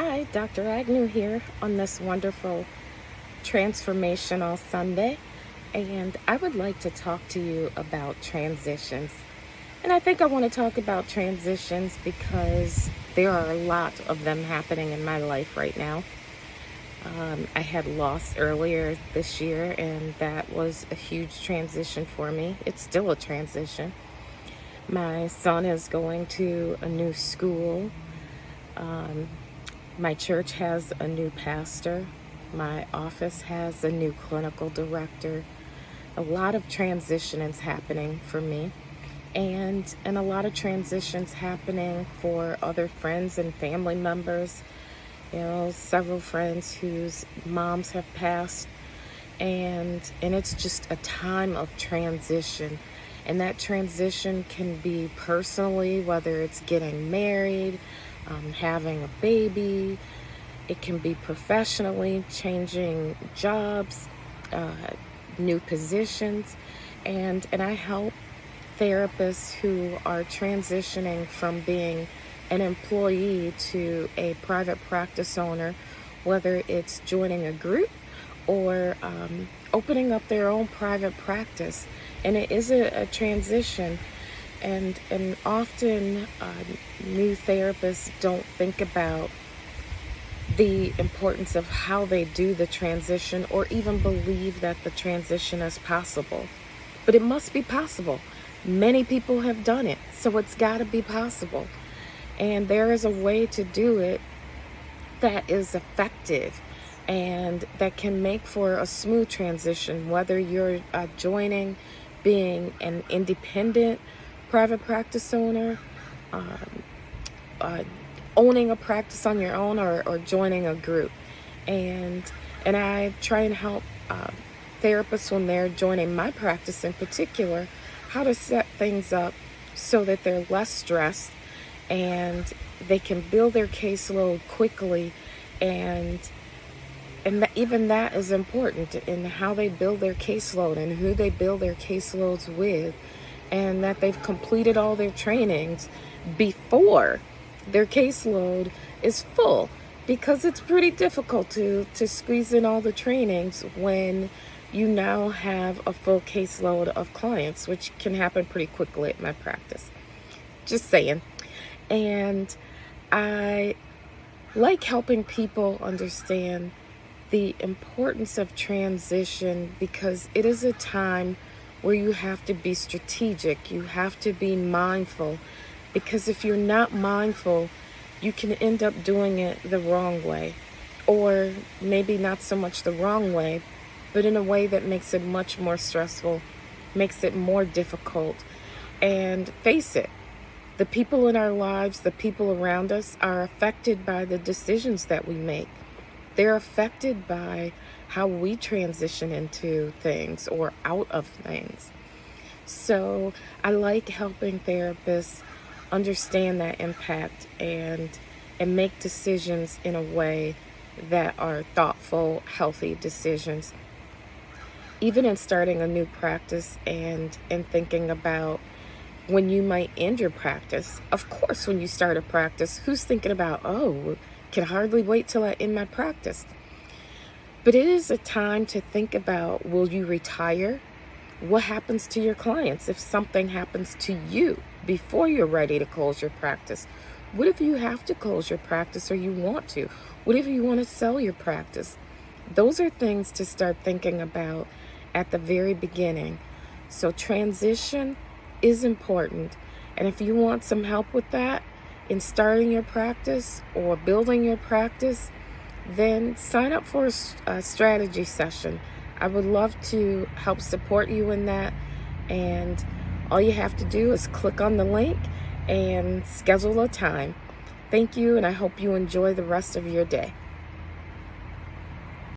Hi, Dr. Agnew here on this wonderful Transformational Sunday, and I would like to talk to you about transitions. And I think I want to talk about transitions because there are a lot of them happening in my life right now. I had loss earlier this year, and that was a huge transition for me. It's still a transition. My son is going to a new school. My church has a new pastor. My office has a new clinical director. A lot of transition is happening for me, and a lot of transitions happening for other friends and family members. Several friends whose moms have passed, and it's just a time of transition. And that transition can be personally, whether it's getting married, having a baby. It can be professionally, changing jobs, new positions, and I help therapists who are transitioning from being an employee to a private practice owner, whether it's joining a group or opening up their own private practice. And it is a transition, and often new therapists don't think about the importance of how they do the transition or even believe that the transition is possible. But it must be possible. Many people have done it, so it's got to be possible. And there is a way to do it that is effective and that can make for a smooth transition, whether you're joining, being an independent private practice owner, owning a practice on your own, or joining a group. And I try and help therapists when they're joining my practice in particular, how to set things up so that they're less stressed and they can build their caseload quickly, and even that is important in how they build their caseload and who they build their caseloads with, and that they've completed all their trainings before their caseload is full, because it's pretty difficult to squeeze in all the trainings when you now have a full caseload of clients, which can happen pretty quickly at my practice. Just saying. And I like helping people understand the importance of transition, because it is a time where you have to be strategic, you have to be mindful, because if you're not mindful, you can end up doing it the wrong way, or maybe not so much the wrong way, but in a way that makes it much more stressful, makes it more difficult. And face it, the people in our lives, the people around us, are affected by the decisions that we make. They're affected by how we transition into things or out of things. So I like helping therapists understand that impact and make decisions in a way that are thoughtful, healthy decisions. Even in starting a new practice and thinking about when you might end your practice. Of course, when you start a practice, who's thinking about, can hardly wait till I end my practice? But it is a time to think about, will you retire? What happens to your clients if something happens to you before you're ready to close your practice? What if you have to close your practice, or you want to? What if you want to sell your practice? Those are things to start thinking about at the very beginning. So transition is important. And if you want some help with that in starting your practice or building your practice, then sign up for a strategy session. I would love to help support you in that. And all you have to do is click on the link and schedule a time. Thank you, and I hope you enjoy the rest of your day.